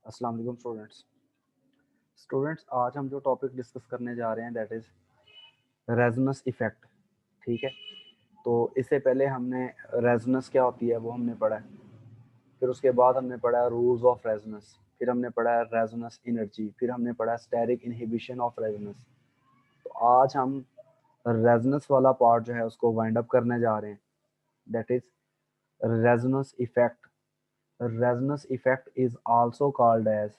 अस्सलाम वालेकुम स्टूडेंट्स आज हम जो टॉपिक डिस्कस करने जा रहे हैं दैट इज़ रेजोनेंस इफ़ेक्ट। ठीक है, तो इससे पहले हमने रेजोनेंस क्या होती है वो हमने पढ़ा है। फिर उसके बाद हमने पढ़ा रूल्स ऑफ रेजोनेंस, फिर हमने पढ़ा रेजोनेंस एनर्जी, फिर हमने पढ़ा स्टेरिक इनहिबिशन ऑफ रेजोनेंस। तो आज हम रेजोनेंस वाला पार्ट जो है उसको वाइंड अप करने जा रहे हैं, that is resonance effect. Resonance effect is also called as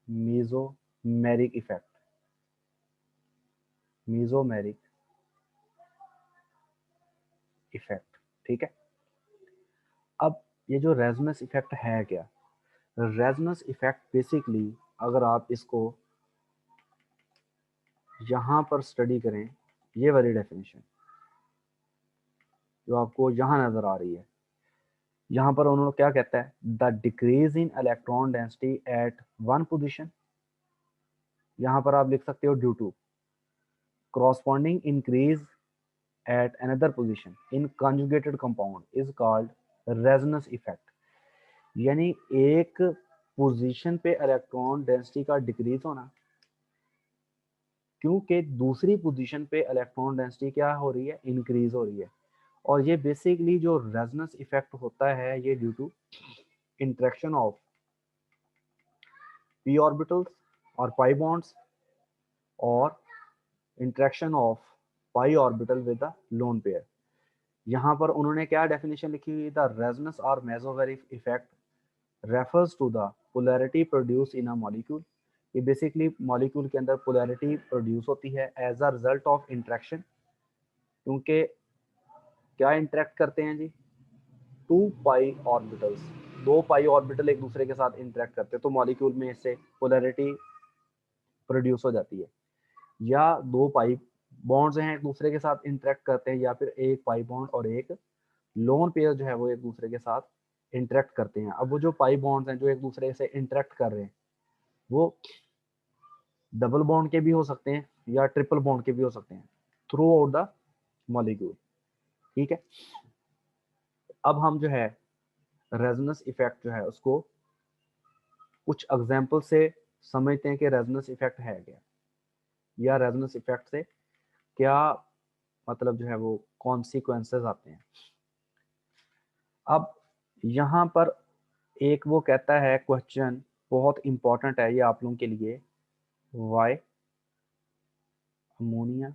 mesomeric effect. Mesomeric effect. ठीक है, अब ये जो रेजोनेंस इफेक्ट है क्या? रेजोनेंस इफेक्ट बेसिकली अगर आप इसको यहाँ पर स्टडी करें, ये वाली डेफिनेशन जो आपको यहाँ नजर आ रही है, यहाँ पर उन्होंने क्या कहता है, the decrease in electron density at one position. यहाँ पर आप लिख सकते हो due to corresponding increase at another position in conjugated compound is called resonance effect। यानी एक पोजीशन पे इलेक्ट्रॉन डेंसिटी का डिक्रीज होना क्योंकि दूसरी पोजीशन पे इलेक्ट्रॉन डेंसिटी क्या हो रही है, इंक्रीज हो रही है। और ये बेसिकली जो रेजोनेंस इफेक्ट होता है ये due to interaction of P orbitals और पाई बॉन्ड्स और interaction of pi orbital with the lone pair. यहाँ पर उन्होंने क्या डेफिनेशन लिखी हुई, द रेजोनेंस और mesomeric effect refers to the polarity produce in a molecule. ये बेसिकली मॉलिक्यूल के अंदर पोलैरिटी प्रोड्यूस होती है as a result of interaction. क्योंकि क्या इंटरेक्ट करते हैं जी, टू पाई ऑर्बिटल्स, दो पाई ऑर्बिटल एक दूसरे के साथ इंटरेक्ट करते हैं तो मॉलिक्यूल में इससे पोलैरिटी प्रोड्यूस हो जाती है। या दो पाई बॉन्ड्स हैं एक दूसरे के साथ इंटरेक्ट करते हैं, या फिर एक पाई बॉन्ड और एक लोन पेयर जो है वो एक दूसरे के साथ इंटरेक्ट करते हैं। अब वो जो पाई बॉन्ड्स हैं जो एक दूसरे से इंटरेक्ट कर रहे हैं वो डबल बॉन्ड के भी हो सकते हैं या ट्रिपल बॉन्ड के भी हो सकते हैं थ्रू आउट द मॉलिक्यूल। ठीक है, अब हम जो है रेजोनेंस इफेक्ट जो है उसको कुछ एग्जाम्पल से समझते हैं कि रेजोनेंस इफेक्ट है क्या, या रेजोनेंस इफेक्ट से क्या मतलब जो है वो कॉन्सिक्वेंसेस आते हैं। अब यहाँ पर एक वो कहता है क्वेश्चन बहुत इंपॉर्टेंट है ये आप लोगों के लिए, why ammonia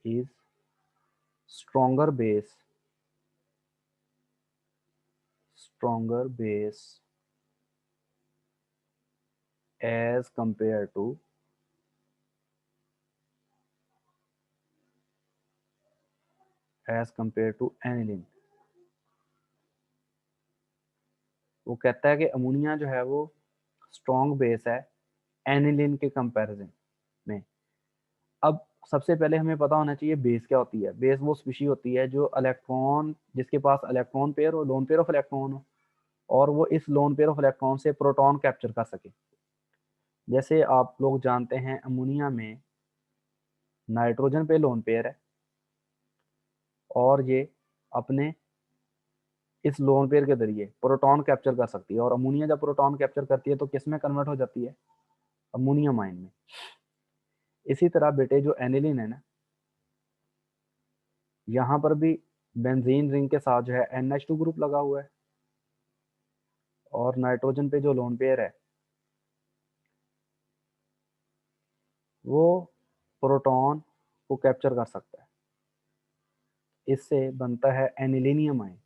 is stronger base as compared to aniline। वो कहता है कि अमोनिया जो है वो स्ट्रॉन्ग बेस है एनिलिन के कंपैरिजन में। अब सबसे पहले हमें पता होना चाहिए बेस क्या होती है। बेस वो स्पीशी होती है जो इलेक्ट्रॉन, जिसके पास इलेक्ट्रॉन पेयर हो, लोन पेयर ऑफ इलेक्ट्रॉन हो, और वो इस लोन पेयर ऑफ इलेक्ट्रॉन से प्रोटॉन कैप्चर कर सके। जैसे आप लोग जानते हैं अमोनिया में नाइट्रोजन पे लोन पेयर है और ये अपने इस लोन पेयर के जरिए प्रोटॉन कैप्चर कर सकती है। और अमोनिया जब प्रोटॉन कैप्चर करती है तो किस में कन्वर्ट हो जाती है, अमोनियम आयन में। इसी तरह बेटे जो एनिलीन है ना, यहाँ पर भी बेंजीन रिंग के साथ जो है NH2 ग्रुप लगा हुआ है और नाइट्रोजन पे जो लोन पेयर है वो प्रोटॉन को कैप्चर कर सकता है। इससे बनता है एनिलीनियम आयन।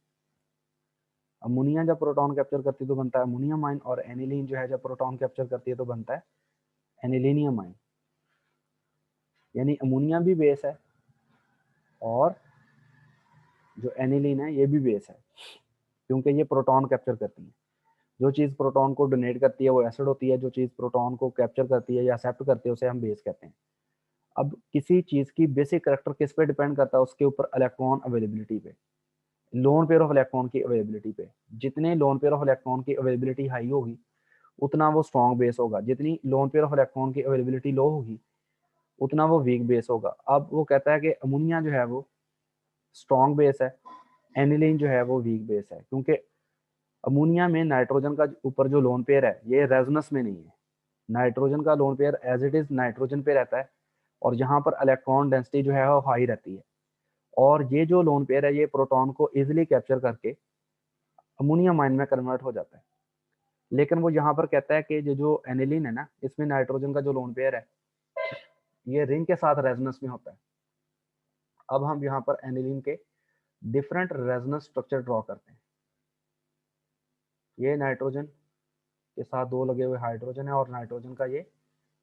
अमोनिया जब प्रोटॉन कैप्चर करती है तो बनता है अमोनियम आयन, और एनिलीन जो है जब प्रोटॉन कैप्चर करती है तो बनता है एनिलीनियम आयन। यानी अमोनिया भी बेस है और जो एनिलीन है ये भी बेस है, क्योंकि ये प्रोटॉन कैप्चर करती है। जो चीज़ प्रोटॉन को डोनेट करती है वो एसिड होती है, जो चीज़ प्रोटॉन को कैप्चर करती है या एक्सेप्ट करती है उसे हम बेस कहते हैं। अब किसी चीज़ की बेसिक करेक्टर किस पे डिपेंड करता है, उसके ऊपर इलेक्ट्रॉन अवेलेबिलिटी पे, लोन पेयर ऑफ इलेक्ट्रॉन की अवेलेबिलिटी पे। जितने लोन पेयर ऑफ इलेक्ट्रॉन की अवेलेबिलिटी हाई होगी उतना वो स्ट्रॉन्ग बेस होगा, जितनी लोन पेयर ऑफ इलेक्ट्रॉन की अवेलेबिलिटी लो होगी उतना वो वीक बेस होगा। अब वो कहता है कि अमोनिया जो है वो स्ट्रॉन्ग बेस है एनिलीन जो है वो वीक बेस है, क्योंकि अमोनिया में नाइट्रोजन का ऊपर जो लोन पेयर है ये रेजोनेंस में नहीं है। नाइट्रोजन का lone pair as it is nitrogen पे रहता है और यहाँ पर इलेक्ट्रॉन डेंसिटी जो है वो हाई रहती है, और ये जो लोन पेयर है ये प्रोटॉन को इजिली कैप्चर करके अमोनियम आयन में कन्वर्ट हो जाता है। लेकिन वो यहाँ पर कहता है कि ये जो एनिलीन है ना, इसमें नाइट्रोजन का जो लोन पेयर है ये रिंग के साथ रेजोनेंस में होता है। अब हम यहाँ पर एनिलीन के डिफरेंट रेजोनेंस स्ट्रक्चर ड्रॉ करते हैं। ये नाइट्रोजन के साथ दो लगे हुए हाइड्रोजन है और नाइट्रोजन का ये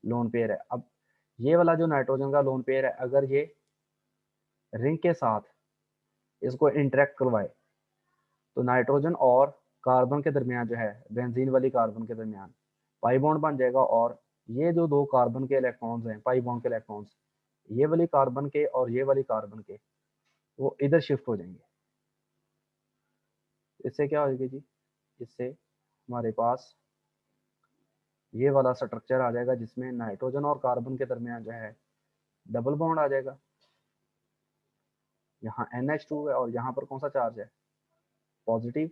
लोन पेयर है। अब ये वाला जो नाइट्रोजन का लोन पेयर है, अगर ये रिंग के साथ इसको इंटरेक्ट करवाए तो नाइट्रोजन और कार्बन के दरमियान जो है, बेंजीन वाली कार्बन के दरमियान पाई बॉन्ड बन जाएगा, और ये जो दो कार्बन के इलेक्ट्रॉन्स हैं, पाई बॉन्ड के इलेक्ट्रॉन्स, ये वाली कार्बन के और ये वाली कार्बन के वो इधर शिफ्ट हो जाएंगे। इससे क्या होगा जी, इससे हमारे पास ये वाला स्ट्रक्चर आ जाएगा जिसमें नाइट्रोजन और कार्बन के दरमियान जो है डबल बॉन्ड आ जाएगा। यहाँ NH2 है और यहाँ पर कौन सा चार्ज है, पॉजिटिव,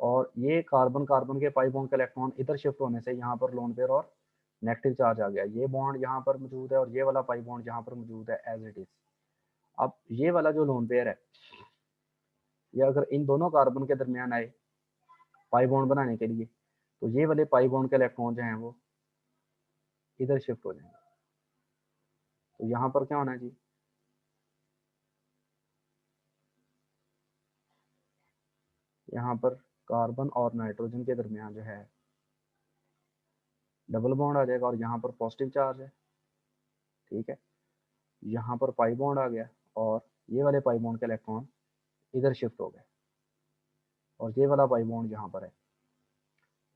और ये कार्बन कार्बन के पाई बॉन्ड के इलेक्ट्रॉन इधर शिफ्ट होने से यहाँ पर लोन पेयर और नेगेटिव चार्ज आ गया। ये बॉन्ड यहाँ पर मौजूद है और ये वाला पाई बॉन्ड यहाँ पर मौजूद है एज इट इज। अब ये वाला जो लोन पेयर है ये अगर इन दोनों कार्बन के दरमियान आए पाई बॉन्ड बनाने के लिए, तो ये वाले पाई बॉन्ड के इलेक्ट्रॉन जो हैं वो इधर शिफ्ट हो जाएंगे। तो यहाँ पर क्या होना है जी, यहाँ पर कार्बन और नाइट्रोजन के दरमियान जो है डबल बॉन्ड आ जाएगा और यहाँ पर पॉजिटिव चार्ज है, ठीक है। यहाँ पर पाई बॉन्ड आ गया और ये वाले पाई बॉन्ड के इलेक्ट्रॉन इधर शिफ्ट हो गए, और ये वाला पाई बॉन्ड यहाँ पर है,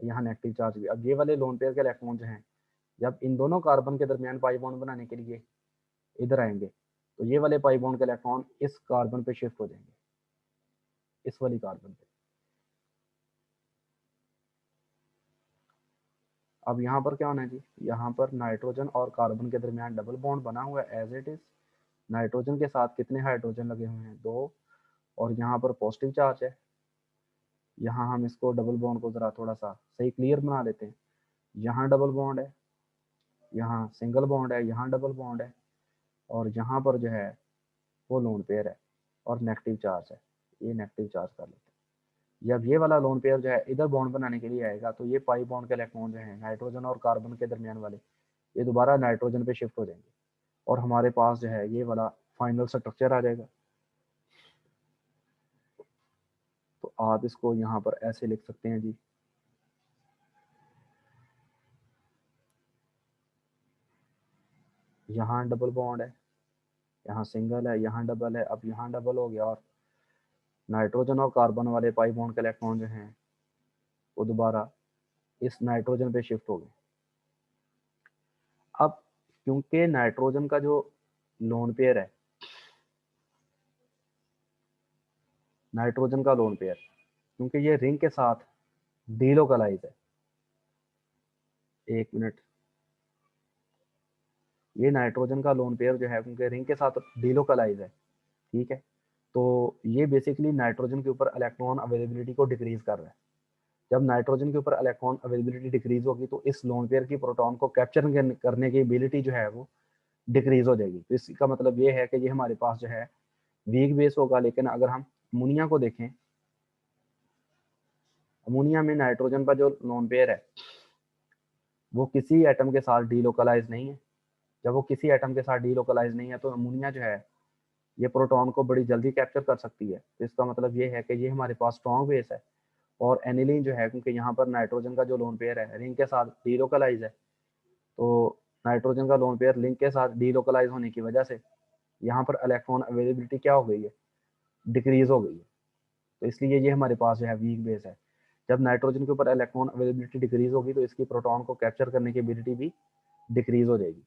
यहाँ नेगेटिव चार्ज भी। अब ये वाले लोन पेयर के इलेक्ट्रॉन जो हैं जब इन दोनों कार्बन के दरमियान पाई बॉन्ड बनाने के लिए इधर आएंगे तो ये वाले पाई बॉन्ड के इलेक्ट्रॉन इस कार्बन पे शिफ्ट हो जाएंगे, इस वाली कार्बन पे। अब यहाँ पर क्या होना है जी, यहाँ पर नाइट्रोजन और कार्बन के दरमियान डबल बॉन्ड बना हुआ है एज इट इज। नाइट्रोजन के साथ कितने हाइड्रोजन लगे हुए हैं, 2, और यहाँ पर पॉजिटिव चार्ज है। यहाँ हम इसको डबल बॉन्ड को ज़रा थोड़ा सा सही क्लियर बना लेते हैं। यहाँ डबल बॉन्ड है, यहाँ सिंगल बॉन्ड है, यहाँ डबल बॉन्ड है, और यहाँ पर जो है वो लोन पेयर है और नेगेटिव चार्ज है। ये नेगेटिव चार्ज कर लेते हैं। जब ये वाला लोन पेयर जो है इधर बॉन्ड बनाने के लिए आएगा तो ये पाई बॉन्ड के इलेक्ट्रॉन जो है नाइट्रोजन और कार्बन के दरमियान वाले ये दोबारा नाइट्रोजन पे शिफ्ट हो जाएंगे और हमारे पास जो है ये वाला फाइनल स्ट्रक्चर आ जाएगा। तो आप इसको यहाँ पर ऐसे लिख सकते हैं जी, यहाँ डबल बॉन्ड है, यहाँ सिंगल है, यहाँ डबल है। अब यहाँ डबल हो गया और नाइट्रोजन और कार्बन वाले पाई बॉन्ड के इलेक्ट्रॉन जो हैं वो दोबारा इस नाइट्रोजन पे शिफ्ट हो गए। अब क्योंकि नाइट्रोजन का जो लोन पेयर है, नाइट्रोजन का लोन पेयर क्योंकि ये रिंग के साथ डीलोकलाइज है, एक मिनट, ये नाइट्रोजन का लोन पेयर जो है क्योंकि रिंग के साथ डीलोकलाइज है, ठीक है, तो ये बेसिकली नाइट्रोजन के ऊपर इलेक्ट्रॉन अवेलेबिलिटी को डिक्रीज कर रहा है। जब नाइट्रोजन के ऊपर इलेक्ट्रॉन अवेलेबिलिटी डिक्रीज होगी तो इस लोन पेयर की प्रोटॉन को कैप्चर करने की एबिलिटी जो है वो डिक्रीज हो जाएगी। तो इसका मतलब ये है कि ये हमारे पास जो है वीक बेस होगा। लेकिन अगर हम अमोनिया को देखें, अमोनिया में नाइट्रोजन का जो लोन पेयर है वो किसी एटम के साथ डीलोकलाइज नहीं है। जब वो किसी एटम के साथ डीलोकलाइज नहीं है तो अमोनिया जो है ये प्रोटॉन को बड़ी जल्दी कैप्चर कर सकती है। तो इसका मतलब ये है कि ये हमारे पास स्ट्रॉन्ग बेस है। और एनिलीन जो है क्योंकि यहाँ पर नाइट्रोजन का जो लोन पेयर है रिंग के साथ डीलोकलाइज है, तो नाइट्रोजन का लोन पेयर लिंक के साथ डीलोकलाइज होने की वजह से यहाँ पर इलेक्ट्रॉन अवेलेबिलिटी क्या हो गई है, डिक्रीज हो गई है। तो इसलिए ये हमारे पास जो है वीक बेस है। जब नाइट्रोजन के ऊपर इलेक्ट्रॉन अवेलेबिलिटी डिक्रीज होगी तो इसकी प्रोटॉन को कैप्चर करने की एबिलिटी भी डिक्रीज हो जाएगी।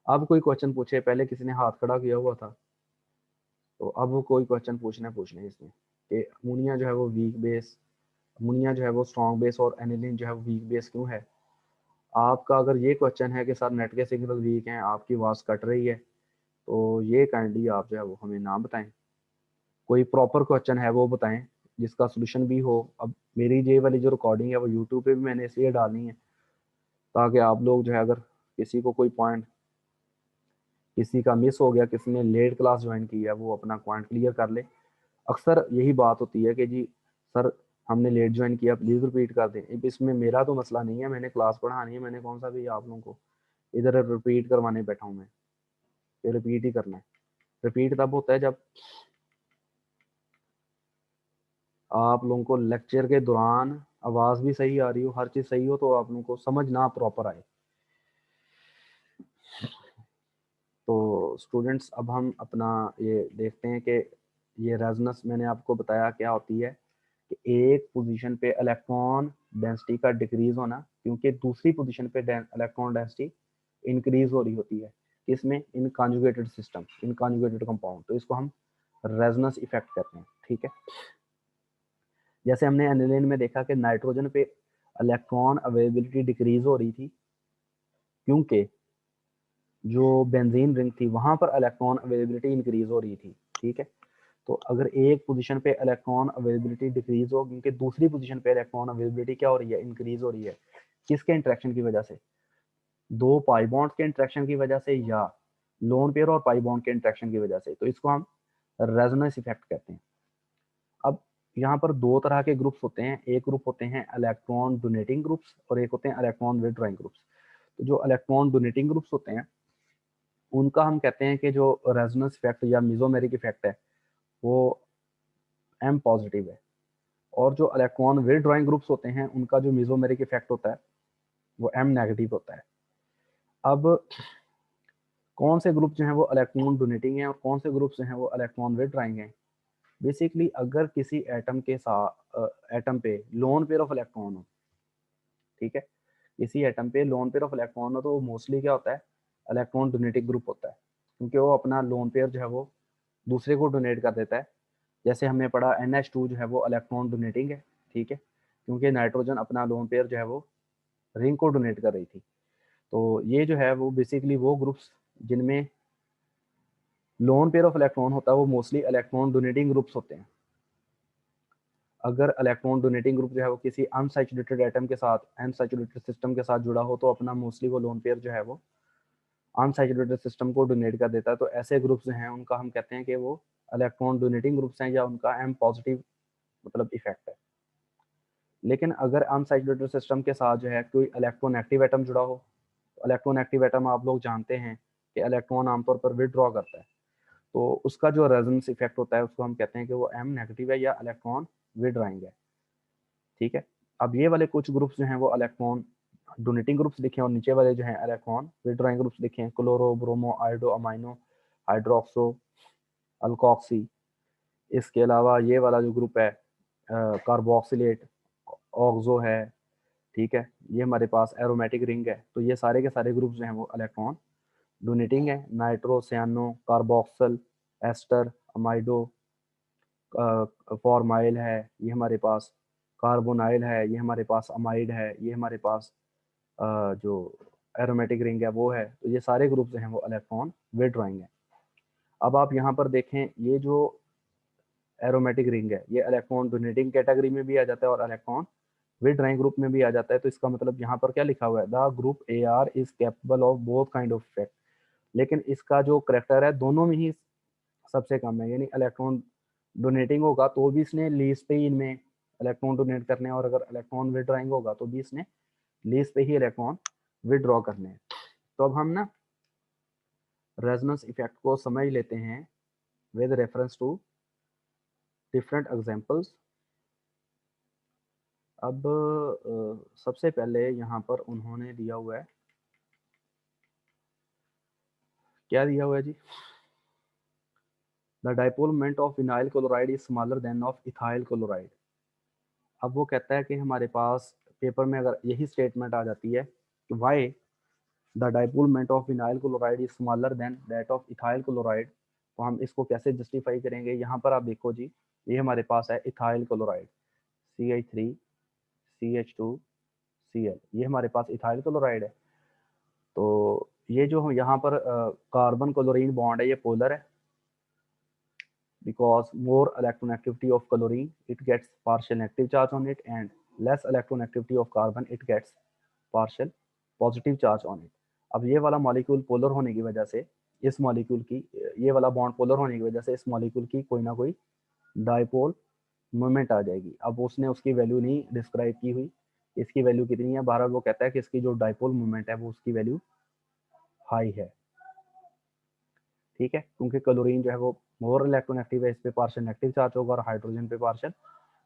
अब कोई क्वेश्चन पूछे, पहले किसी ने हाथ खड़ा किया हुआ था, तो अब वो कोई क्वेश्चन पूछने इसमें कि अमोनिया जो है वो वीक बेस, अमोनिया जो है वो स्ट्रॉन्ग बेस और एनिलीन जो है वो वीक बेस क्यों है। आपका अगर ये क्वेश्चन है कि सर नेट के सिग्नल वीक हैं, आपकी आवाज़ कट रही है, तो ये काइंडली आप जो है वो हमें ना बताएं। कोई प्रॉपर क्वेश्चन है वो बताएं जिसका सोल्यूशन भी हो। अब मेरी ये वाली जो रिकॉर्डिंग है वो यूट्यूब पे भी मैंने इसलिए डालनी है ताकि आप लोग जो है अगर किसी को कोई पॉइंट किसी का मिस हो गया, किसी ने लेट क्लास ज्वाइन की है, वो अपना पॉइंट क्लियर कर ले। अक्सर यही बात होती है कि जी सर हमने लेट ज्वाइन किया, प्लीज़ रिपीट कर दें। अब इसमें मेरा तो मसला नहीं है, मैंने क्लास पढ़ानी है, मैंने कौन सा भी आप लोगों को इधर रिपीट करवाने बैठा हूँ मैं, ये रिपीट ही करना है। रिपीट तब होता है जब आप लोगों को लेक्चर के दौरान आवाज़ भी सही आ रही हो, हर चीज़ सही हो, तो आप लोगों को समझ ना प्रॉपर आए। तो स्टूडेंट्स अब हम अपना ये देखते हैं कि ये रेजोनेंस मैंने आपको बताया क्या होती है कि एक पोजीशन पे इलेक्ट्रॉन डेंसिटी का डिक्रीज होना, क्योंकि दूसरी पोजीशन पे इलेक्ट्रॉन डेंसिटी इंक्रीज हो रही होती है। किसमें? इन कॉन्जुगेटेड सिस्टम, इन कॉन्जुगेटेड कंपाउंड। तो इसको हम रेजोनेंस इफेक्ट कहते हैं। ठीक है, जैसे हमने एनिलीन में देखा कि नाइट्रोजन पे इलेक्ट्रॉन अवेलेबिलिटी डिक्रीज हो रही थी क्योंकि जो बेंजीन रिंग थी वहां पर इलेक्ट्रॉन अवेलेबिलिटी इंक्रीज हो रही थी। ठीक है, तो अगर एक पोजीशन पे इलेक्ट्रॉन अवेलेबिलिटी डिक्रीज हो क्योंकि दूसरी पोजीशन पे इलेक्ट्रॉन अवेलेबिलिटी क्या हो रही है? इंक्रीज हो रही है। किसके इंटरेक्शन की वजह से? दो पाई बॉन्ड के इंटरेक्शन की वजह से या लोन पेयर और पाई बॉन्ड के इंटरेक्शन की वजह से। तो इसको हम रेजोनेंस इफेक्ट कहते हैं। अब यहाँ पर दो तरह के ग्रुप्स होते हैं, एक ग्रुप होते हैं इलेक्ट्रॉन डोनेटिंग ग्रुप्स और एक होते हैं इलेक्ट्रॉन विथड्रॉइंग ग्रुप्स। तो जो इलेक्ट्रॉन डोनेटिंग ग्रुप्स होते हैं उनका हम कहते हैं कि जो रेजोनेंस इफेक्ट या मिजोमेरिक इफेक्ट है वो एम पॉजिटिव है, और जो इलेक्ट्रॉन विथड्रॉइंग ग्रुप्स होते हैं उनका जो मिजोमेरिक इफेक्ट होता है वो एम नेगेटिव होता है। अब कौन से ग्रुप जो हैं वो इलेक्ट्रॉन डोनेटिंग हैं और कौन से ग्रुप जो हैं वो इलेक्ट्रॉन विथड्रॉइंग हैं? बेसिकली अगर किसी एटम के साथ एटम पे लोन पेयर ऑफ इलेक्ट्रॉन हो, ठीक है, किसी एटम पे लोन पेयर ऑफ इलेक्ट्रॉन हो तो वो मोस्टली क्या होता है? इलेक्ट्रॉन डोनेटिंग ग्रुप होता है, क्योंकि वो अपना लोन पेयर जो है वो दूसरे को डोनेट कर देता है। जैसे हमने पढ़ा NH2 जो है वो इलेक्ट्रॉन डोनेटिंग है। ठीक है, क्योंकि नाइट्रोजन अपना लोन पेयर जो है वो रिंग को डोनेट कर रही थी। तो ये जो है वो बेसिकली वो ग्रुप्स जिनमें लोन पेयर ऑफ इलेक्ट्रॉन होता है वो मोस्टली इलेक्ट्रॉन डोनेटिंग ग्रुप्स होते हैं। अगर इलेक्ट्रॉन डोनेटिंग ग्रुप जो है वो किसी अनसैचुरेटेड एटम के साथ अनसैचुरेटेड सिस्टम के साथ जुड़ा हो तो अपना मोस्टली वो लोन पेयर जो है वो अनसैचुरेटेड सिस्टम को डोनेट कर देता है। तो ऐसे ग्रुप्स हैं उनका हम कहते हैं कि वो इलेक्ट्रॉन डोनेटिंग ग्रुप्स हैं या उनका एम पॉजिटिव मतलब इफेक्ट है। लेकिन अगर अनसैचुरेटेड सिस्टम के साथ जो है कोई इलेक्ट्रोनेगेटिव एटम जुड़ा हो, तो इलेक्ट्रोनेगेटिव एटम आप लोग जानते हैं कि इलेक्ट्रॉन आमतौर पर विदड्रॉ करता है, तो उसका जो रेजोनेंस इफेक्ट होता है उसको हम कहते हैं कि वो एम नेगेटिव है या इलेक्ट्रॉन विदड्रॉइंग है। ठीक है, अब ये वाले कुछ ग्रुप्स जो हैं वो इलेक्ट्रॉन डोनेटिंग ग्रुप्स लिखे हैं और नीचे वाले जो हैं इलेक्ट्रॉन विदड्रॉइंग ग्रुप्स लिखे हैं, chloro, bromo, iodo, amino, hydroxo, alkoxy. इसके अलावा ये वाला जो ग्रुप है कार्बोक्सिलेट, ऑक्सो है। ठीक है, ये हमारे पास एरोमेटिक रिंग है। तो ये सारे के सारे ग्रुप्स जो हैं वो इलेक्ट्रॉन डोनेटिंग है। नाइट्रो, सियानो, कार्बोक्सल, एस्टर, अमाइडो, फॉर्माइल है ये हमारे पास, कार्बोनाइल है ये हमारे पास, अमाइड है ये हमारे पास, जो एरोमेटिक रिंग है वो है। तो ये सारे ग्रुप जो हैं वो इलेक्ट्रॉन विदड्रॉइंग है। अब आप यहाँ पर देखें ये जो एरोमेटिक रिंग है ये इलेक्ट्रॉन डोनेटिंग कैटेगरी में भी आ जाता है और इलेक्ट्रॉन विदड्रॉइंग ग्रुप में भी आ जाता है। तो इसका मतलब यहाँ पर क्या लिखा हुआ है? The group AR is capable of both kind of effect. लेकिन इसका जो करेक्टर है दोनों में ही सबसे कम है, यानी इलेक्ट्रॉन डोनेटिंग होगा तो भी इसने लीस्ट पे ही इनमें इलेक्ट्रॉन डोनेट करने हैं, और अगर इलेक्ट्रॉन विदड्रॉइंग होगा तो भी इसने लीस्ट पे ही इलेक्ट्रॉन विदड्रॉ करने हैं। तो अब हम ना रेजोनेंस इफेक्ट को समझ लेते हैं with reference to different examples. अब सबसे पहले यहाँ पर उन्होंने दिया हुआ है, क्या दिया हुआ है जी? The dipole moment of vinyl chloride is smaller than of ethyl chloride. अब वो कहता है कि हमारे पास पेपर में अगर यही स्टेटमेंट आ जाती है कि why the dipole moment of vinyl chloride is smaller then that of ethyl chloride, तो हम इसको कैसे जस्टिफाई करेंगे? यहाँ पर आप देखो जी, ये हमारे पास है ethyl chloride CH3 CH2 Cl, ये हमारे पास इथाइल क्लोराइड है। तो ये जो यहाँ पर कार्बन क्लोरीन बॉन्ड है ये पोलर है, because more electronegativity of chlorine, it gets partial negative charge on it, and less electronegativity of carbon, it gets partial positive charge on it. अब ये वाला मॉलिक्यूल पोलर होने की वजह से इस मॉलिक्यूल की, ये वाला बॉन्ड पोलर होने की वजह से इस मॉलिक्यूल की कोई ना कोई डाइपोल मोमेंट आ जाएगी। अब उसने उसकी वैल्यू नहीं डिस्क्राइब की हुई, इसकी वैल्यू कितनी है, बहरहाल वो कहता है कि इसकी जो डाइपोल मोमेंट है वो उसकी वैल्यू हाई है, ठीक है, क्योंकि क्लोरीन जो है वो मोर इलेक्ट्रोनेगेटिव है, इस पे पार्शियल नेगेटिव चार्ज होगा और हाइड्रोजन पे पार्शियल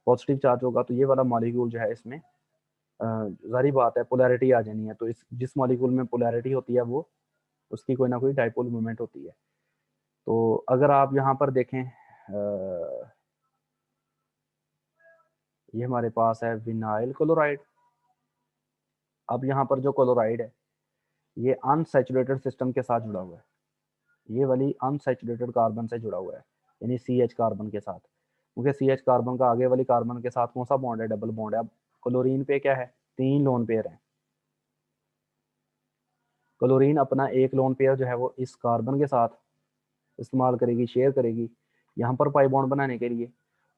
पॉजिटिव चार्ज होगा। तो ये वाला मॉलिक्यूल जो है इसमें जारी बात है पोलैरिटी आ जानी है, तो इस जिस मॉलिक्यूल में पोलैरिटी होती है वो उसकी कोई ना कोई डाइपोल मूवमेंट होती है। तो अगर आप यहाँ पर देखें, ये हमारे पास है विनाइल क्लोराइड। अब यहाँ पर जो क्लोराइड है ये अनसैचुरेटेड सिस्टम के साथ जुड़ा हुआ है, ये वाली अनसैचुरेटेड कार्बन से जुड़ा हुआ है, यानी CH कार्बन के साथ, क्योंकि CH कार्बन का आगे वाली कार्बन के साथ कौन सा बॉन्ड है, डबल बॉन्ड है। अब क्लोरीन पे क्या है, 3 लोन पेयर है। क्लोरीन अपना एक लोन पेयर जो है वो इस कार्बन के साथ इस्तेमाल करेगी, शेयर करेगी यहाँ पर पाई बॉन्ड बनाने के लिए,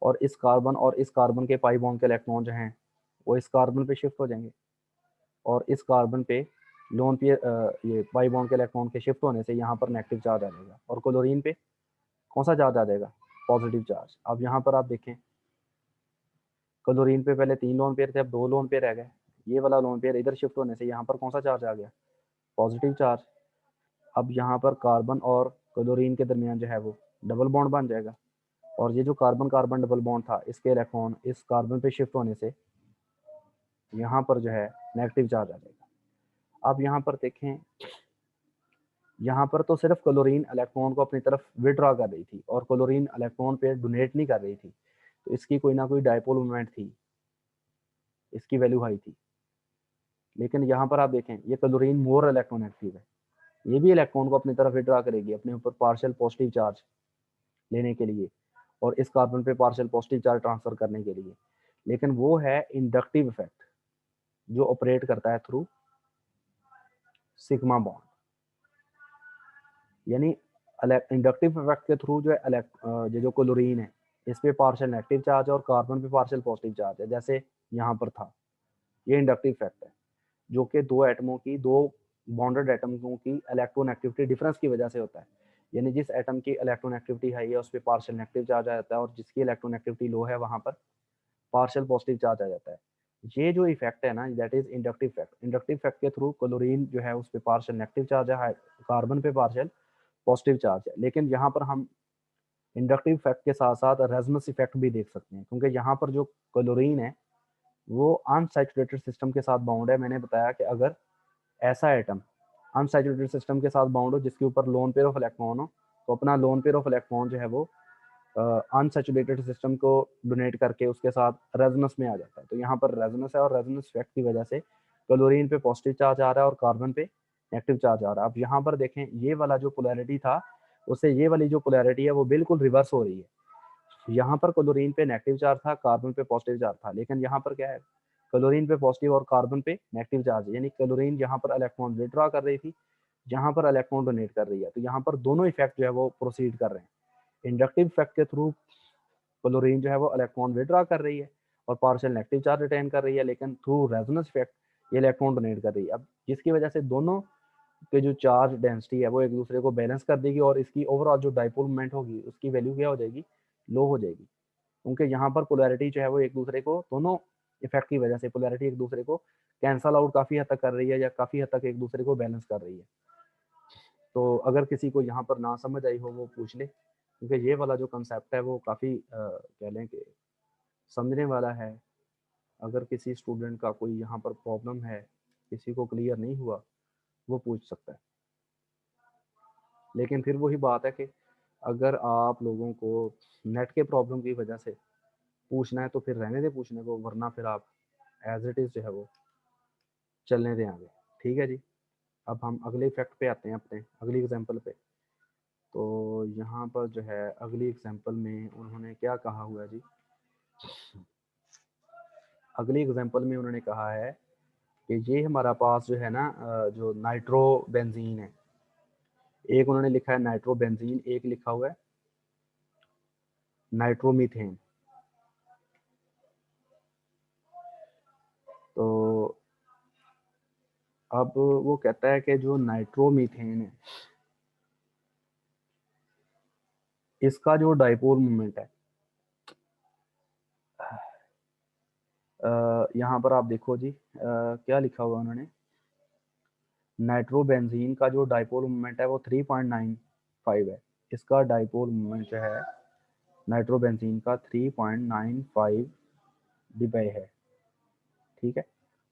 और इस कार्बन के पाई बॉन्ड के इलेक्ट्रॉन जो हैं वो इस कार्बन पे शिफ्ट हो जाएंगे, और इस कार्बन पे लोन पेयर ये पाई बॉन्ड के इलेक्ट्रॉन के शिफ्ट होने से यहाँ पर नेगेटिव चार्ज आ जाएगा, और क्लोरीन पे कौन सा चार्ज आ जाएगा, पॉजिटिव चार्ज। अब यहाँ पर आप देखें क्लोरीन पे पहले 3 लोन पेयर थे, अब 2 लोन पेयर रह गए, ये वाला लोन पेयर इधर शिफ्ट होने से यहाँ पर कौन सा चार्ज आ गया, पॉजिटिव चार्ज। अब यहाँ पर कार्बन और क्लोरीन के दरमियान जो है वो डबल बॉन्ड बन जाएगा, और ये जो कार्बन कार्बन डबल बॉन्ड था इसके इलेक्ट्रॉन इस कार्बन पे शिफ्ट होने से यहाँ पर जो है नेगेटिव चार्ज आ जाएगा। अब यहाँ पर देखें, यहाँ पर तो सिर्फ क्लोरीन इलेक्ट्रॉन को अपनी तरफ विड्रॉ कर रही थी और क्लोरीन इलेक्ट्रॉन पे डोनेट नहीं कर रही थी, तो इसकी कोई ना कोई डाइपोल मोमेंट थी, इसकी वैल्यू हाई थी। लेकिन यहाँ पर आप देखें ये क्लोरीन मोर इलेक्ट्रोनेगेटिव है, ये भी इलेक्ट्रॉन को अपनी तरफ विड्रॉ करेगी अपने ऊपर पार्शियल पॉजिटिव चार्ज लेने के लिए, और इस कार्बन पे पार्शियल पॉजिटिव चार्ज ट्रांसफर करने के लिए। लेकिन वो है इंडक्टिव इफेक्ट जो ऑपरेट करता है थ्रू सिग्मा बॉन्ड, यानी इंडक्टिव इफेक्ट के थ्रू जो है ये जो क्लोरीन है इस पे पार्शियल नेगेटिव चार्ज है और कार्बन पे पार्शियल पॉजिटिव चार्ज है, जैसे यहाँ पर था। ये इंडक्टिव इफेक्ट है जो कि दो बॉन्डेड एटमों की इलेक्ट्रोनेगेटिविटी डिफरेंस की वजह से होता है, यानी जिस एटम की इलेक्ट्रोनेगेटिविटी हाई है उस पर पार्शियल नेगेटिव चार्ज आ जाता है, और जिसकी इलेक्ट्रोनेगेटिविटी लो है वहाँ पर पार्शियल पॉजिटिव चार्ज आ जाता है। ये जो इफेक्ट है ना that is inductive effect. Inductive effect के थ्रू क्लोरीन जो है उस पर पार्शियल नेगेटिव चार्ज है, कार्बन पे पार्शियल पॉजिटिव चार्ज है। लेकिन यहाँ पर हम इंडक्टिव इफेक्ट के साथ साथ रेजोनेंस इफेक्ट भी देख सकते हैं, क्योंकि यहाँ पर जो क्लोरीन है वो अनसैचुरेटेड सिस्टम के साथ बाउंड है। मैंने बताया कि अगर ऐसा एटम अनसैचुरेटेड सिस्टम के साथ बाउंड हो जिसके ऊपर लोन पेयर ऑफ इलेक्ट्रॉन हो, तो अपना लोन पेयर ऑफ इलेक्ट्रॉन जो है वो अनसैचुरेटेड सिस्टम को डोनेट करके उसके साथ रेजोनेंस में आ जाता है। तो यहाँ पर रेजोनेंस है, और रेजोनेंस इफेक्ट की वजह से क्लोरीन पे पॉजिटिव चार्ज आ रहा है और कार्बन पे नेगेटिव चार्ज आ रहा है। अब यहाँ पर देखें ये वाला जो पोलैरिटी था उससे ये वाली जो पोलैरिटी है वो बिल्कुल रिवर्स हो रही है। यहाँ पर क्लोरीन पे नेगेटिव चार्ज था, कार्बन पे पॉजिटिव चार्ज था, लेकिन यहाँ पर क्या है, क्लोरीन पे पॉजिटिव और कार्बन पे नेगेटिव चार्ज, यानी क्लोरीन यहाँ पर इलेक्ट्रॉन विड्रॉ कर रही थी, जहाँ पर इलेक्ट्रॉन डोनेट कर रही है। तो यहाँ पर दोनों इफेक्ट जो है वो प्रोसीड कर रहे हैं। इंडक्टिव इफेक्ट के थ्रू क्लोरीन जो है वो इलेक्ट्रॉन विड्रॉ कर रही है और पार्शियल नेगेटिव चार्ज रिटेन कर रही है, लेकिन थ्रू रेजोनेंस इफेक्ट ये इलेक्ट्रॉन डोनेट कर रही है। अब जिसकी वजह से दोनों के जो चार्ज डेंसिटी है वो एक दूसरे को बैलेंस कर देगी, और इसकी ओवरऑल जो डाइपोल मोमेंट होगी उसकी वैल्यू क्या हो जाएगी, लो हो जाएगी, क्योंकि यहाँ पर पोलैरिटी जो है वो एक दूसरे को, दोनों इफेक्ट की वजह से पोलैरिटी एक दूसरे को कैंसल आउट काफ़ी हद तक कर रही है, या काफ़ी हद तक एक दूसरे को बैलेंस कर रही है। तो अगर किसी को यहाँ पर ना समझ आई हो वो पूछ ले, क्योंकि ये वाला जो कंसेप्ट है वो काफ़ी कह लें कि समझने वाला है। अगर किसी स्टूडेंट का कोई यहाँ पर प्रॉब्लम है, किसी को क्लियर नहीं हुआ, वो पूछ सकता है। लेकिन फिर वही बात है कि अगर आप लोगों को नेट के प्रॉब्लम की वजह से पूछना है तो फिर रहने दें पूछने को, वरना फिर आप एज इट इज़ जो है वो चलने दें आगे। ठीक है जी। अब हम अगले इफेक्ट पे आते हैं, अपने अगली एग्जांपल पे। तो यहाँ पर जो है अगली एग्जांपल में उन्होंने क्या कहा हुआ है जी, अगली एग्जांपल में उन्होंने कहा है कि ये हमारा पास जो है ना जो नाइट्रो बेंजीन है, एक उन्होंने लिखा है नाइट्रो बेंजीन, एक लिखा हुआ है नाइट्रोमीथेन। तो अब वो कहता है कि जो नाइट्रोमीथेन है इसका जो डाइपोल मोमेंट है, यहाँ पर आप देखो जी, क्या लिखा हुआ उन्होंने, नाइट्रोबेंजीन का जो डाइपोल मोमेंट है वो 3.95 है। इसका डाइपोल मोमेंट जो है नाइट्रोबेंजीन का 3.95 डिबाई है, ठीक है।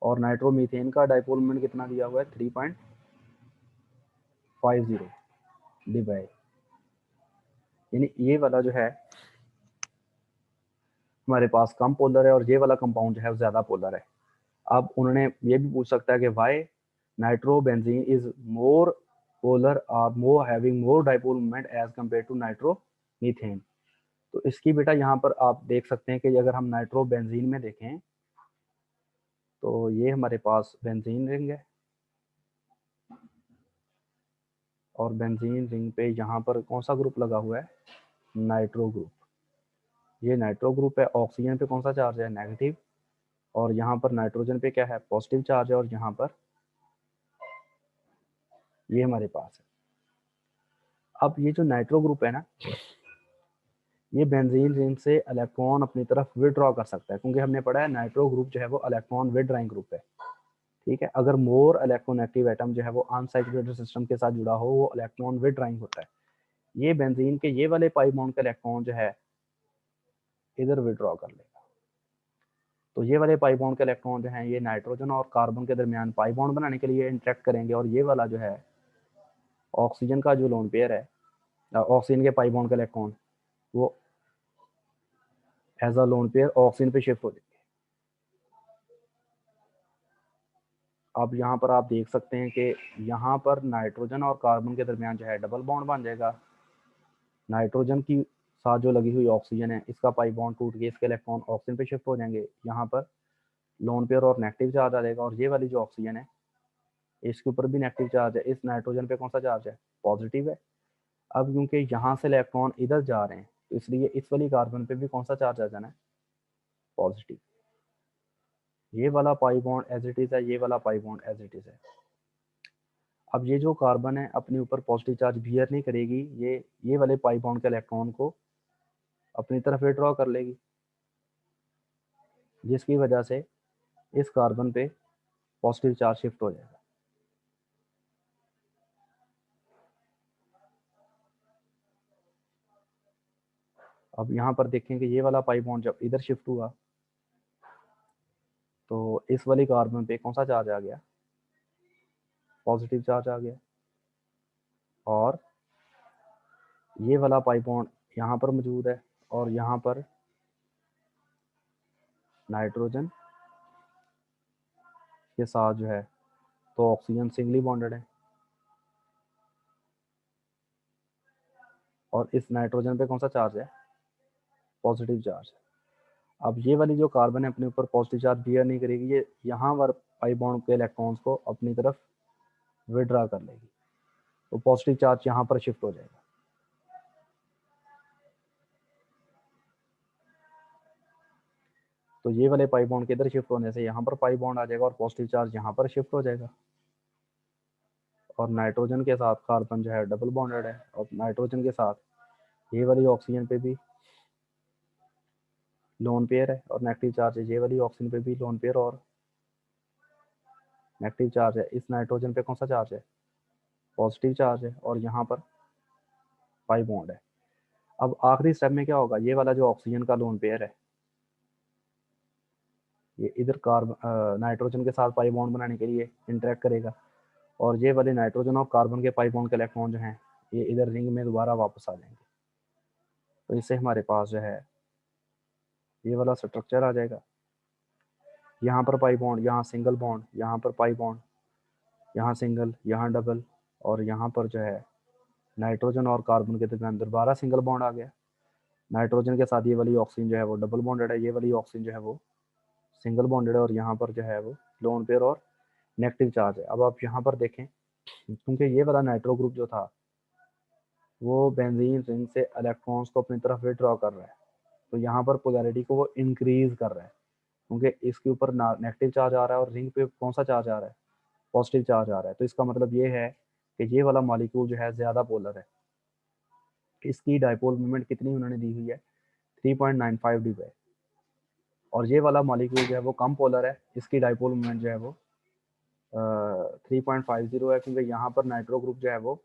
और नाइट्रोमीथेन का डाइपोल मोमेंट कितना दिया हुआ है, 3.50 डिबाई। यानी ये वाला जो है हमारे पास कम पोलर है और ये वाला कंपाउंड जो है वो ज़्यादा पोलर है। अब उन्होंने ये भी पूछ सकता है कि why nitrobenzene is more polar और more having more dipole moment as compare to nitromethane. तो इसकी बेटा यहाँ पर आप देख सकते हैं कि अगर हम नाइट्रोबेंजीन में देखें तो ये हमारे पास बेंजीन रिंग है और बेंजीन रिंग पे यहाँ पर कौन सा ग्रुप लगा हुआ है, नाइट्रो ग्रुप। ये नाइट्रो ग्रुप है। ऑक्सीजन पे कौन सा चार्ज है, नेगेटिव, और यहाँ पर नाइट्रोजन पे क्या है, पॉजिटिव चार्ज है। और यहाँ पर ये हमारे पास है। अब ये जो नाइट्रो ग्रुप है ना, ये बेंजीन रिंग से इलेक्ट्रॉन अपनी तरफ विड्रॉ कर सकता है, क्योंकि हमने पढ़ा है नाइट्रो ग्रुप जो है वो इलेक्ट्रॉन विड्रॉइंग ग्रुप है, ठीक है। अगर मोर इलेक्ट्रोनेगेटिव एटम जो है वो अनसैचुरेटेड सिस्टम के साथ जुड़ा हो, वो इलेक्ट्रॉन विड्रॉइंग होता है। ये बेंजीन के ये वाले पाई बॉन्ड का इलेक्ट्रॉन जो है इधर विड्रॉ कर लेगा। तो ये वाले पाई बॉन्ड के इलेक्ट्रॉन जो है ये नाइट्रोजन और कार्बन के दरमियान पाई बॉन्ड बनाने के लिए इंटरेक्ट करेंगे, और ये वाला जो है ऑक्सीजन का जो लोन पेयर है, ऑक्सीजन के पाई बॉन्ड का इलेक्ट्रॉन, वो as a lone pair oxygen पे शिफ्ट हो जाएंगे। अब यहाँ पर आप देख सकते हैं कि यहाँ पर नाइट्रोजन और कार्बन के दरमियान जो है डबल बॉन्ड बन जाएगा। नाइट्रोजन की साथ जो लगी हुई ऑक्सीजन है, इसका पाई बॉन्ड टूट के इसके इलेक्ट्रॉन ऑक्सीजन पे शिफ्ट हो जाएंगे। यहाँ पर लोन पेयर और नेगेटिव चार्ज आ जाएगा, और ये वाली जो ऑक्सीजन है इसके ऊपर भी नेगेटिव चार्ज है। इस नाइट्रोजन पे कौन सा चार्ज है, पॉजिटिव है। अब क्योंकि यहाँ से इलेक्ट्रॉन इधर जा रहे हैं, तो इसलिए इस वाली कार्बन पे भी कौन सा चार्ज आ जाना है, पॉजिटिव। ये वाला pi bond as it is है, ये वाला pi bond as it is है। अब ये जो कार्बन है अपने ऊपर पॉजिटिव चार्ज बियर नहीं करेगी, ये वाले पाई बॉन्ड के इलेक्ट्रॉन को अपनी तरफ विड्रॉ कर लेगी, जिसकी वजह से इस कार्बन पे पॉजिटिव चार्ज शिफ्ट हो जाएगा। अब यहाँ पर देखें कि ये वाला पाई बॉन्ड जब इधर शिफ्ट हुआ तो इस वाली कार्बन पे कौन सा चार्ज आ गया, पॉजिटिव चार्ज आ गया। और ये वाला पाई बॉन्ड यहाँ पर मौजूद है, और यहाँ पर नाइट्रोजन के साथ जो है तो ऑक्सीजन सिंगली बॉन्डेड है, और इस नाइट्रोजन पे कौन सा चार्ज है, पॉजिटिव चार्ज। अब ये वाली जो कार्बन है अपने ऊपर पॉजिटिव चार्ज बियर नहीं करेगी, ये यहाँ पर पाई बॉन्ड के इलेक्ट्रॉन्स को अपनी तरफ विड्रॉ कर लेगी, तो पॉजिटिव चार्ज यहाँ पर शिफ्ट हो जाएगा। तो ये वाले पाई बॉन्ड के इधर शिफ्ट होने से यहाँ पर पाई बॉन्ड आ जाएगा और पॉजिटिव चार्ज यहाँ पर शिफ्ट हो जाएगा। और नाइट्रोजन के साथ कार्बन जो है डबल बॉन्डेड है, और नाइट्रोजन के साथ ये वाली ऑक्सीजन पे भी लोन पेयर है और नेगेटिव चार्ज है, ये वाली ऑक्सीजन पे भी लोन पेयर और नेगेटिव चार्ज है। इस नाइट्रोजन पे कौन सा चार्ज है, पॉजिटिव चार्ज है, और यहाँ पर पाई बॉन्ड है। अब आखिरी स्टेप में क्या होगा, ये वाला जो ऑक्सीजन का लोन पेयर है ये इधर कार्बन नाइट्रोजन के साथ पाई बॉन्ड बनाने के लिए इंटरेक्ट करेगा, और ये वाले नाइट्रोजन और कार्बन के पाई बॉन्ड के इलेक्ट्रॉन जो हैं ये इधर रिंग में दोबारा वापस आ जाएंगे। तो इससे हमारे पास जो है ये वाला स्ट्रक्चर आ जाएगा। यहाँ पर पाई बॉन्ड, यहाँ सिंगल बॉन्ड, यहाँ पर पाई बॉन्ड, यहाँ सिंगल, यहाँ डबल, और यहाँ पर जो है नाइट्रोजन और कार्बन के दरमियान दोबारा सिंगल बॉन्ड आ गया। नाइट्रोजन के साथ ये वाली ऑक्सीजन जो है वो डबल बॉन्डेड है, ये वाली ऑक्सीजन जो है वो सिंगल बॉन्डेड है, और यहाँ पर जो है वो लोन पेयर और नेगेटिव चार्ज है। अब आप यहाँ पर देखें, क्योंकि ये वाला नाइट्रो ग्रुप जो था वो बेंजीन रिंग से इलेक्ट्रॉन्स को अपनी तरफ विड्रॉ कर रहा है, तो यहाँ पर पोलैरिटी को वो इंक्रीज कर रहा है, क्योंकि इसके ऊपर नेगेटिव चार्ज आ रहा है और रिंग पे कौन सा चार्ज आ रहा है, पॉजिटिव चार्ज आ रहा है। तो इसका मतलब ये है कि ये वाला मॉलिक्यूल जो है ज़्यादा पोलर है। इसकी डाइपोल मोमेंट कितनी उन्होंने दी हुई है, 3.95 डी बाई, और ये वाला मॉलिक्यूल जो है वो कम पोलर है, इसकी डाइपोल मोमेंट जो है वो 3.50 है, क्योंकि यहाँ पर नाइट्रो ग्रुप जो है वो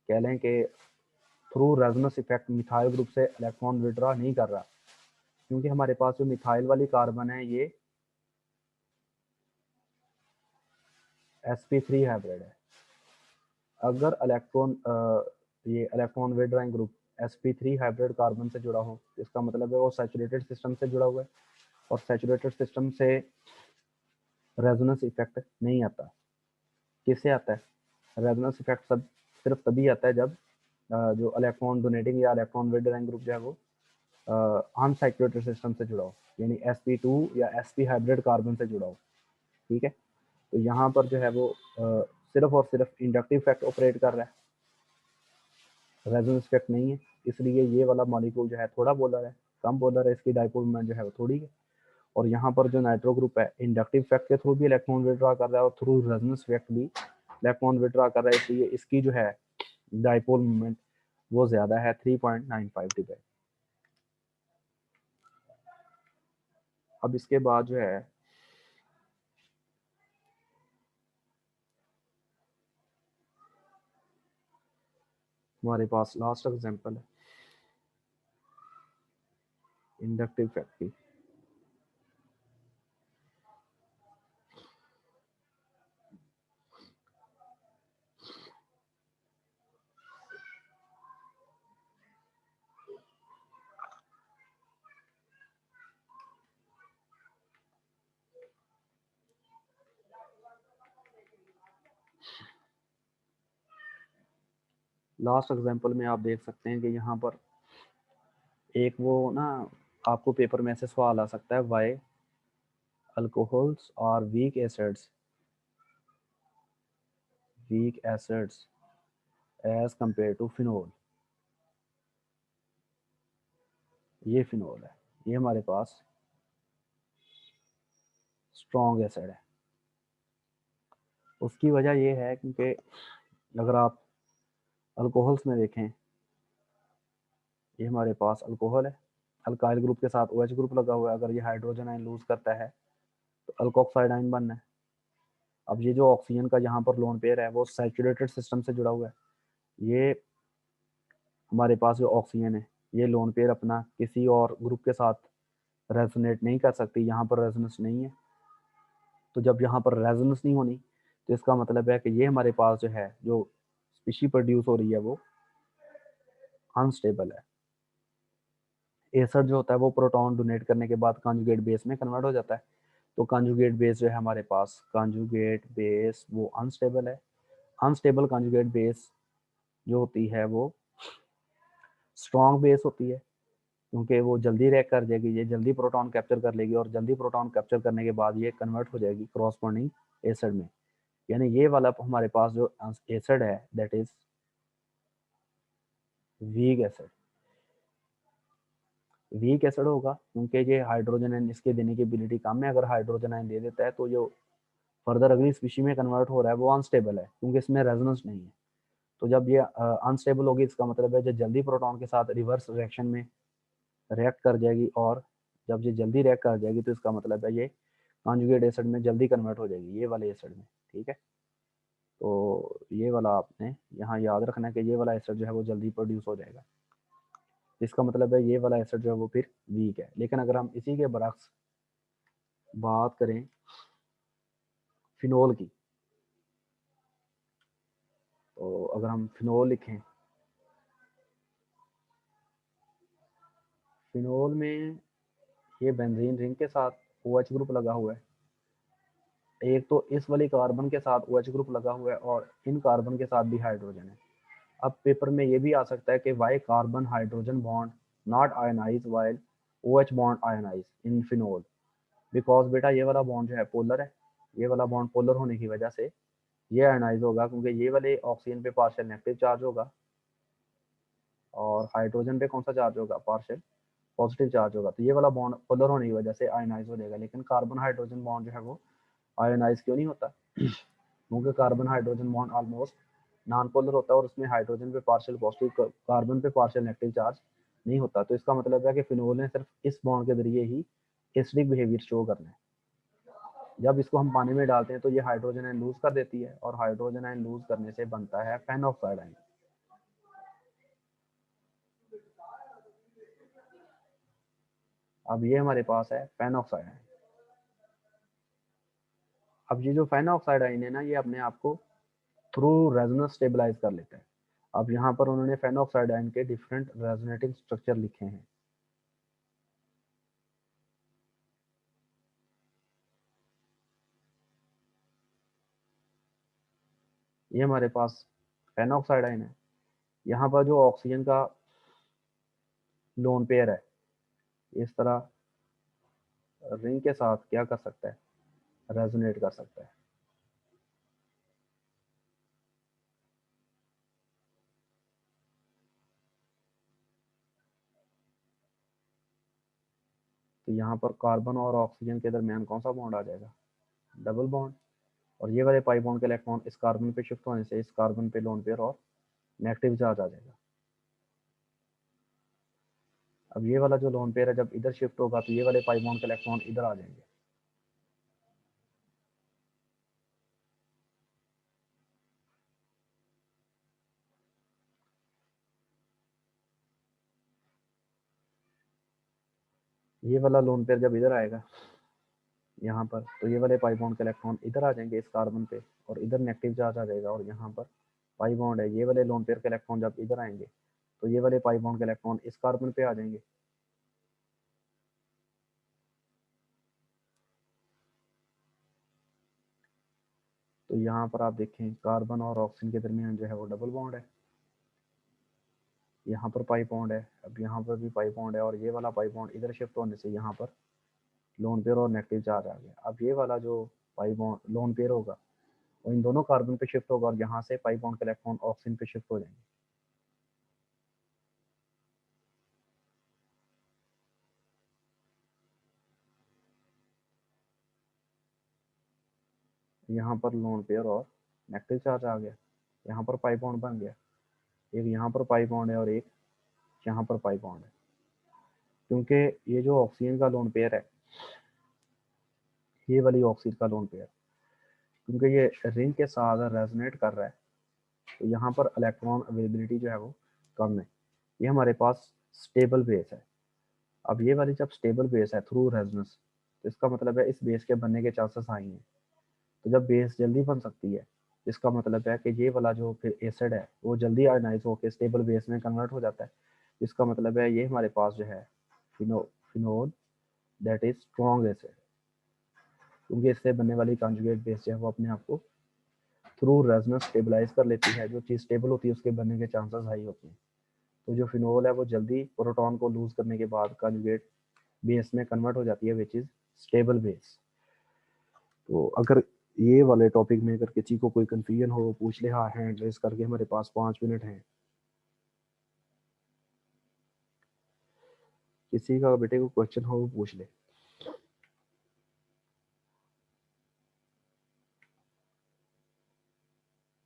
कह लें कि through resonance effect methyl group से इलेक्ट्रॉन विड्रॉ नहीं कर रहा, क्योंकि हमारे पास जो मिथाइल वाली कार्बन है ये sp3 हाइब्रिड है। अगर इलेक्ट्रॉन ये electron withdrawing group sp3 hybrid carbon से जुड़ा हो, इसका मतलब है वो सैचुरेटेड सिस्टम से जुड़ा हुआ है, और सैचुरेटेड सिस्टम से रेजोनेंस इफेक्ट नहीं आता। किससे आता है रेजोनेंस इफेक्ट? सब सिर्फ तभी आता है जब जो इलेक्ट्रॉन डोनेटिंग या इलेक्ट्रॉन विड्रॉइंग ग्रुप जो है वो अनसैचुरेटेड सिस्टम से जुड़ा हो, यानी sp2 या sp हाइब्रिड कार्बन से जुड़ा हो। ठीक है, तो यहाँ पर जो है वो सिर्फ और सिर्फ इंडक्टिव इफेक्ट ऑपरेट कर रहा है, रेजोनेंस इफेक्ट नहीं है। इसलिए ये वाला मॉलिक्यूल जो है थोड़ा पोलर है, कम पोलर है, इसकी डाइपोल मोमेंट जो है वो थोड़ी है। और यहाँ पर जो नाइट्रो ग्रुप है इंडक्टिव इफेक्ट के थ्रू भी इलेक्ट्रॉन विड्रॉ कर रहा है और थ्रू रेजोनेंस इफेक्ट भी इलेक्ट्रॉन विड्रॉ कर रहा है, इसलिए इसकी जो है डाइपोल मोमेंट वो ज़्यादा है, 3.95 डी बाई। अब इसके बाद जो है हमारे पास लास्ट एग्जांपल है इंडक्टिव इफेक्ट की। लास्ट एग्जांपल में आप देख सकते हैं कि यहाँ पर एक वो ना आपको पेपर में से सवाल आ सकता है, why alcohols are weak acids as compare to phenol. ये फिनोल है, ये हमारे पास स्ट्रॉन्ग एसिड है। उसकी वजह ये है क्योंकि अगर आप अल्कोहल्स में देखें, ये हमारे पास अल्कोहल है, अल्काइल ग्रुप के साथ OH ग्रुप लगा हुआ है। अगर ये हाइड्रोजन आयन लूज करता है तो अल्कोक्साइड आयन बनना है। अब ये जो ऑक्सीजन का यहाँ पर लोन पेयर है वो सैचुरेटेड सिस्टम से जुड़ा हुआ है। ये हमारे पास जो ऑक्सीजन है ये लोन पेयर अपना किसी और ग्रुप के साथ रेजोनेट नहीं कर सकती, यहाँ पर रेजोनेंस नहीं है। तो जब यहाँ पर रेजोनेंस नहीं होनी तो इसका मतलब है कि ये हमारे पास जो है जो स्पीशी प्रोड्यूस हो रही है वो अनस्टेबल है। एसिड जो होता है वो प्रोटॉन डोनेट करने के बाद कॉन्जुगेट बेस में कन्वर्ट हो जाता है। तो कॉन्जुगेट बेस जो है हमारे पास, कॉन्जुगेट बेस वो अनस्टेबल है। अनस्टेबल कॉन्जुगेट बेस जो होती है वो स्ट्रॉन्ग बेस होती है, क्योंकि वो जल्दी रिएक्ट कर जाएगी, ये जल्दी प्रोटॉन कैप्चर कर लेगी और जल्दी प्रोटॉन कैप्चर करने के बाद ये कन्वर्ट हो जाएगी कॉरस्पॉन्डिंग एसिड में। यानी ये वाला हमारे पास जो एसिड है that is weak acid. Weak acid होगा क्योंकि ये हाइड्रोजन आयन इसके देने की एबिलिटी कम है। अगर हाइड्रोजन आयन दे देता है तो जो फर्दर अगली स्पीशी में कन्वर्ट हो रहा है वो अनस्टेबल है, क्योंकि इसमें रेजोनेंस नहीं है। तो जब ये अनस्टेबल होगी इसका मतलब है जो जल्दी प्रोटॉन के साथ रिवर्स रिएक्शन में रिएक्ट कर जाएगी, और जब ये जल्दी रिएक्ट कर जाएगी तो इसका मतलब है ये कॉन्जुगेट एसिड में जल्दी कन्वर्ट हो जाएगी, ये वाले एसिड में। ठीक है, तो ये वाला आपने यहाँ याद रखना है कि ये वाला एसिड जो है वो जल्दी प्रोड्यूस हो जाएगा। इसका मतलब है ये वाला एसिड जो है वो फिर वीक है। लेकिन अगर हम इसी के बरक्स बात करें फिनोल की, तो अगर हम फिनोल लिखें, फिनोल में ये बेंजीन रिंग के साथ OH ग्रुप लगा हुआ है। एक तो इस वाली कार्बन के साथ OH ग्रुप लगा हुआ है और इन कार्बन के साथ भी हाइड्रोजन है। अब पेपर में ये भी आ सकता है कि why carbon hydrogen bond not ionize while OH bond ionize in phenol, because बेटा ये वाला बॉन्ड जो है पोलर है। ये वाला बॉन्ड पोलर होने की वजह से ये आयनाइज होगा, क्योंकि ये वाले ऑक्सीजन पे पार्शियल नेगेटिव चार्ज होगा और हाइड्रोजन पे कौन सा चार्ज होगा, पार्शियल पॉजिटिव चार्ज होगा, तो ये वाला बॉन्ड पोलर होने की वजह से आयनाइज हो जाएगा। लेकिन कार्बन हाइड्रोजन बॉन्ड जो है वो आयनाइज क्यों नहीं होता? क्योंकि carbon hydrogen bond almost non polar होता है और उसमें हाइड्रोजन पे पार्शियल पॉजिटिव, कार्बन पे पार्शियल नेगेटिव चार्ज नहीं होता। तो इसका मतलब है कि फिनोल ने सिर्फ इस बॉन्ड के जरिए ही एसिडिक बिहेवियर शो करना है। जब इसको हम पानी में डालते हैं तो ये हाइड्रोजन आयन लूज कर देती है, और हाइड्रोजन आयन लूज करने से बनता है फेनॉक्साइड आयन। अब ये हमारे पास है फेनॉक्साइड आयन। अब ये जो फेनॉक्साइड आयन है ना, ये अपने आप को थ्रू रेजोनेंस स्टेबलाइज कर लेता है। अब यहाँ पर उन्होंने फेनॉक्साइड आयन के डिफरेंट रेजोनेटिंग स्ट्रक्चर लिखे हैं। ये हमारे पास फेनॉक्साइड आयन है। यहाँ पर जो ऑक्सीजन का लोन पेयर है, इस तरह रिंग के साथ क्या कर सकता है, रेजोनेट कर सकता है। तो यहाँ पर कार्बन और ऑक्सीजन के दरमियान कौन सा बॉन्ड आ जाएगा, डबल बॉन्ड। और ये वाले पाई बॉन्ड के इलेक्ट्रॉन इस कार्बन पे शिफ्ट होने से इस कार्बन पे लोन पेयर और नेगेटिव चार्ज आ जाएगा। अब ये वाला जो लोन पेयर है जब इधर शिफ्ट होगा तो ये वाले पाई बॉन्ड के इलेक्ट्रॉन इधर आ जाएंगे। ये वाला लोन पेयर जब इधर आएगा यहाँ पर, तो ये वाले पाई बॉन्ड के इलेक्ट्रॉन इधर आ जाएंगे इस कार्बन पे, और इधर नेगेटिव चार्ज आ जाएगा। और यहाँ पर पाई बॉन्ड है, ये वाले लोन पेयर के इलेक्ट्रॉन जब इधर आएंगे तो ये वाले पाई बॉन्ड के इलेक्ट्रॉन इस कार्बन पे आ जाएंगे। तो यहाँ पर आप देखें कार्बन और ऑक्सीजन के दरमियान जो है वो डबल बॉन्ड है। यहाँ पर पाई बॉन्ड है, अब यहाँ पर भी पाई बॉन्ड है, और ये वाला पाई बॉन्ड इधर शिफ्ट होने से यहाँ पर लोन पेयर और नेगेटिव चार्ज आ गया। अब ये वाला जो पाई बॉन्ड लोन पेयर होगा वो इन दोनों कार्बन पे शिफ्ट होगा, और यहाँ से पाई बॉन्ड के इलेक्ट्रॉन ऑक्सीजन पे शिफ्ट हो जाएंगे। यहाँ पर लोन पेयर और नेगेटिव चार्ज आ गया, यहाँ पर पाई बॉन्ड बन गया। एक यहाँ पर पाई बॉन्ड है और एक यहाँ पर पाई बॉन्ड है। क्योंकि ये जो ऑक्सीजन का लोन पेयर है, ये वाली ऑक्सीजन का लोन पेयर, क्योंकि ये रिंग के साथ रेजोनेट कर रहा है, तो यहाँ पर इलेक्ट्रॉन अवेलेबिलिटी जो है वो कम है। ये हमारे पास स्टेबल बेस है। अब ये वाली जब स्टेबल बेस है थ्रू रेजोनेंस, तो इसका मतलब है इस बेस के बनने के चांसेस हाई हैं। तो जब बेस जल्दी बन सकती है, इसका मतलब है कि ये वाला जो फिर एसिड है वो जल्दी आयनाइज होकर स्टेबल बेस में कन्वर्ट हो जाता है। इसका मतलब है ये हमारे पास जो है phenol that is strong acid, क्योंकि इससे बनने वाली कॉन्जुगेट बेस जो है वो अपने आप को थ्रू रेजोनेंस स्टेबलाइज कर लेती है। जो चीज़ स्टेबल होती है उसके बनने के चांसेस हाई होते हैं। तो जो फिनोल है वो जल्दी प्रोटॉन को लूज करने के बाद कॉन्जुगेट बेस में कन्वर्ट हो जाती है, विच इज स्टेबल बेस। तो अगर ये वाले टॉपिक में अगर किसी को कोई कंफ्यूजन हो पूछ ले, हाँ हैंड रेस करके, हमारे पास 5 मिनट हैं। किसी का बेटे को क्वेश्चन हो वो पूछ ले।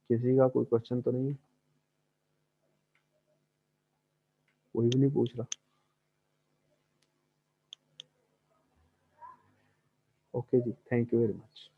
किसी का कोई क्वेश्चन तो नहीं, कोई भी नहीं पूछ रहा। ओके जी, थैंक यू वेरी मच।